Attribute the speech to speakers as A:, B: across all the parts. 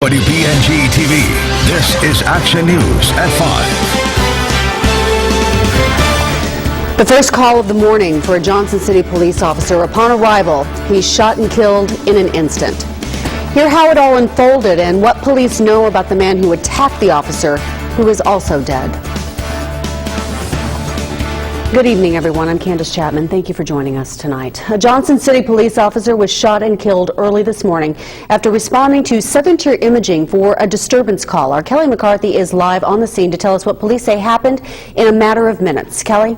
A: WBNG TV. This is Action News at 5.
B: The first call of the morning for a Johnson City police officer. Upon arrival, he's shot and killed in an instant. Hear how it all unfolded and what police know about the man who attacked the officer, who is also dead. Good evening, everyone. I'm Candace Chapman. Thank you for joining us tonight. A Johnson City police officer was shot and killed early this morning after responding to Southern Tier Imaging for a disturbance call. Our Kelly McCarthy is live on the scene to tell us what police say happened in a matter of minutes. Kelly?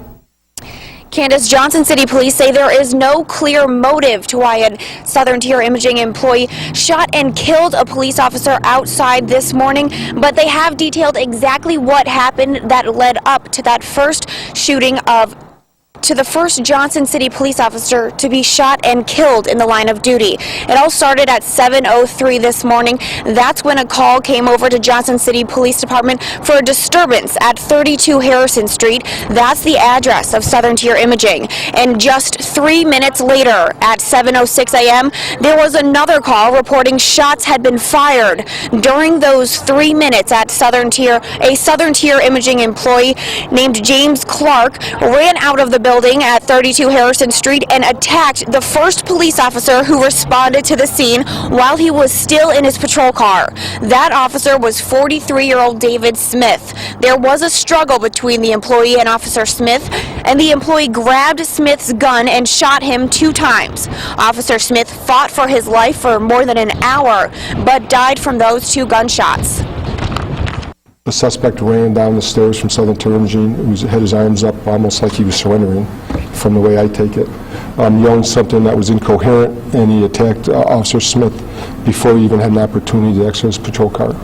C: Candace, Johnson City Police say there is no clear motive to why a Southern Tier Imaging employee shot and killed a police officer outside this morning, but they have detailed exactly what happened that led up to that first shooting to the first Johnson City police officer to be shot and killed in the line of duty. It all started at 7:03 this morning. That's when a call came over to Johnson City Police Department for a disturbance at 32 Harrison Street. That's the address of Southern Tier Imaging. And just 3 minutes later, at 7:06 a.m., there was another call reporting shots had been fired. During those 3 minutes at Southern Tier, a Southern Tier Imaging employee named James Clark ran out of the building at 32 Harrison Street and attacked the first police officer who responded to the scene while he was still in his patrol car. That officer was 43-year-old David Smith. There was a struggle between the employee and Officer Smith, and the employee grabbed Smith's gun and shot him 2 times. Officer Smith fought for his life for more than an hour, but died from those 2 gunshots.
D: The suspect ran down the stairs from Southern Tier Imaging. He had his arms up almost like he was surrendering, from the way I take it. Yelling something that was incoherent, and he attacked Officer Smith before he even had an opportunity to exit his patrol car.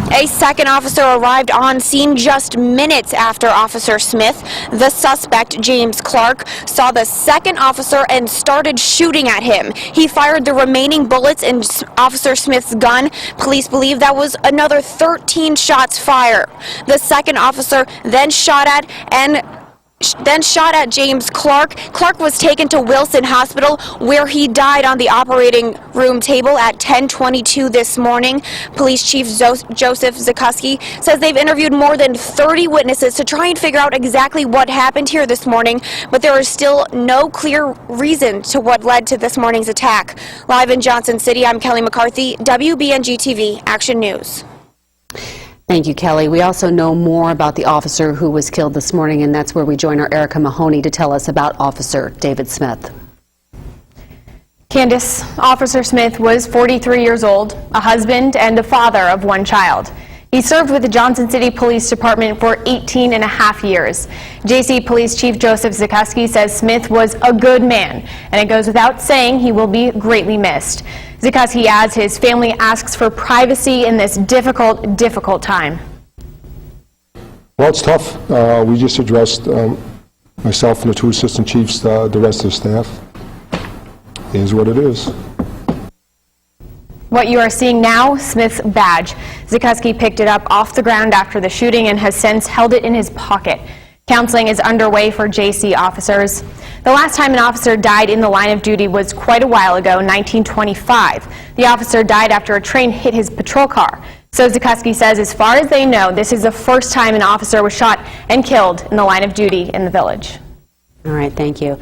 C: A second officer arrived on scene just minutes after Officer Smith. The suspect, James Clark, saw the second officer and started shooting at him. He fired the remaining bullets in Officer Smith's gun. Police believe that was another 13 shots fired. The second officer then shot at James Clark. Clark was taken to Wilson Hospital, where he died on the operating room table at 10:22 this morning. Police Chief Joseph Zukoski says they've interviewed more than 30 witnesses to try and figure out exactly what happened here this morning, but there is still no clear reason to what led to this morning's attack. Live in Johnson City, I'm Kelly McCarthy, WBNG TV, Action News.
B: Thank you, Kelly. We also know more about the officer who was killed this morning, and that's where we join our Erica Mahoney to tell us about Officer David Smith.
E: Candace, Officer Smith was 43 years old, a husband and a father of 1 child. He served with the Johnson City Police Department for 18 and a half years. JC Police Chief Joseph Zukoski says Smith was a good man, and it goes without saying he will be greatly missed. Zukoski adds his family asks for privacy in this difficult time.
D: Well, it's tough. We just addressed, myself and the 2 assistant chiefs, the rest of the staff. It is what it is.
E: What you are seeing now, Smith's badge. Zukoski picked it up off the ground after the shooting and has since held it in his pocket. Counseling is underway for JC officers. The last time an officer died in the line of duty was quite a while ago, 1925. The officer died after a train hit his patrol car. So Zukoski says as far as they know, this is the first time an officer was shot and killed in the line of duty in the village.
B: All right, thank you.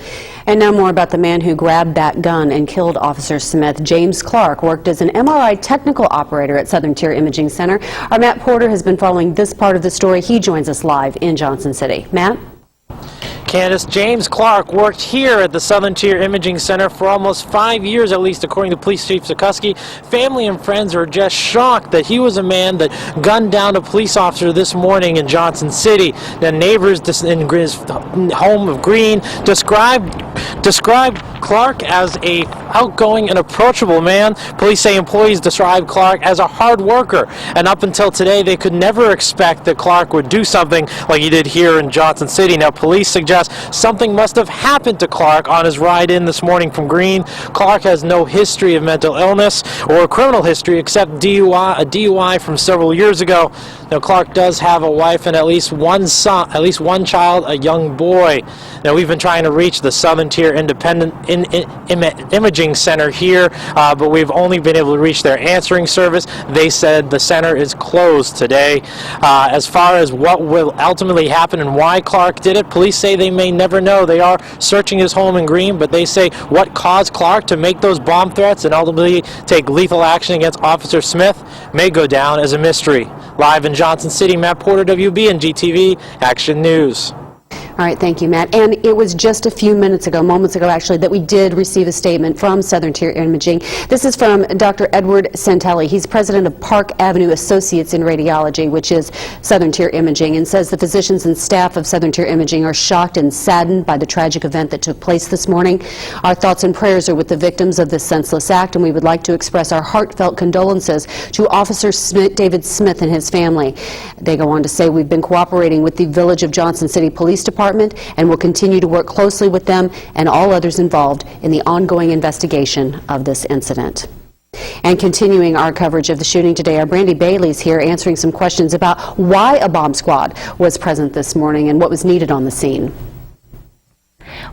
B: And now more about the man who grabbed that gun and killed Officer Smith. James Clark worked as an MRI technical operator at Southern Tier Imaging Center. Our Matt Porter has been following this part of the story. He joins us live in Johnson City. Matt?
F: Candace, James Clark worked here at the Southern Tier Imaging Center for almost 5 years, at least according to Police Chief Zukoski. Family and friends are just shocked that he was a man that gunned down a police officer this morning in Johnson City. The neighbors in his home of Green described Clark as a outgoing and approachable man. Police say employees described Clark as a hard worker, and up until today they could never expect that Clark would do something like he did here in Johnson City. Now police suggest something must have happened to Clark on his ride in this morning from Green. Clark has no history of mental illness or criminal history except a DUI from several years ago. Now Clark does have a wife and at least one child, a young boy. Now we've been trying to reach the Southern Southern Tier Independent Imaging Center here, but we've only been able to reach their answering service. They said the center is closed today. As far as what will ultimately happen and why Clark did it, police say they may never know. They are searching his home in Green, but they say what caused Clark to make those bomb threats and ultimately take lethal action against Officer Smith may go down as a mystery. Live in Johnson City, Matt Porter, WB and GTV Action News.
B: All right, thank you, Matt. And it was just a few moments ago actually, that we did receive a statement from Southern Tier Imaging. This is from Dr. Edward Santelli. He's president of Park Avenue Associates in Radiology, which is Southern Tier Imaging, and says the physicians and staff of Southern Tier Imaging are shocked and saddened by the tragic event that took place this morning. Our thoughts and prayers are with the victims of this senseless act, and we would like to express our heartfelt condolences to Officer David Smith and his family. They go on to say, we've been cooperating with the Village of Johnson City Police Department and will continue to work closely with them and all others involved in the ongoing investigation of this incident. And continuing our coverage of the shooting today, our Brandy Bailey's here answering some questions about why a bomb squad was present this morning and what was needed on the scene.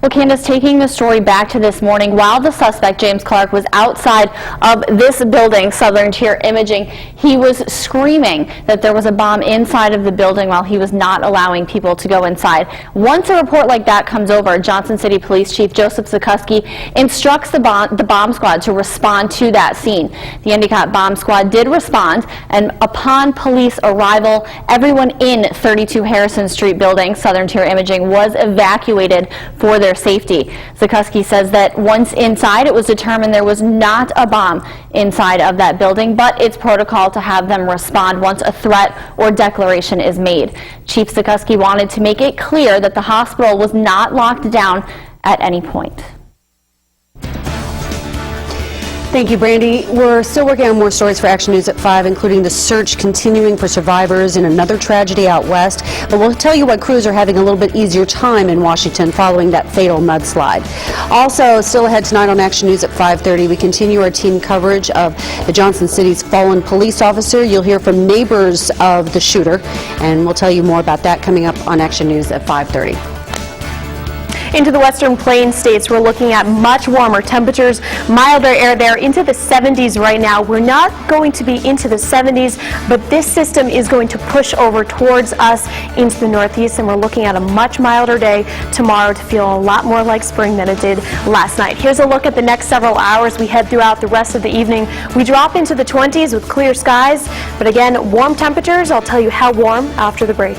G: Well, Candace, taking the story back to this morning, while the suspect, James Clark, was outside of this building, Southern Tier Imaging, he was screaming that there was a bomb inside of the building while he was not allowing people to go inside. Once a report like that comes over, Johnson City Police Chief Joseph Zukoski instructs the bomb squad to respond to that scene. The Endicott bomb squad did respond, and upon police arrival, everyone in 32 Harrison Street building, Southern Tier Imaging, was evacuated for their safety. Zukoski says that once inside, it was determined there was not a bomb inside of that building, but it's protocol to have them respond once a threat or declaration is made. Chief Zukoski wanted to make it clear that the hospital was not locked down at any point.
B: Thank you, Brandy. We're still working on more stories for Action News at 5, including the search continuing for survivors in another tragedy out west. But we'll tell you why crews are having a little bit easier time in Washington following that fatal mudslide. Also, still ahead tonight on Action News at 5:30, we continue our team coverage of the Johnson City's fallen police officer. You'll hear from neighbors of the shooter, and we'll tell you more about that coming up on Action News at 5:30.
E: Into the Western Plains states, we're looking at much warmer temperatures, milder air there into the 70s right now. We're not going to be into the 70s, but this system is going to push over towards us into the Northeast, and we're looking at a much milder day tomorrow to feel a lot more like spring than it did last night. Here's a look at the next several hours. We head throughout the rest of the evening. We drop into the 20s with clear skies, but again, warm temperatures. I'll tell you how warm after the break.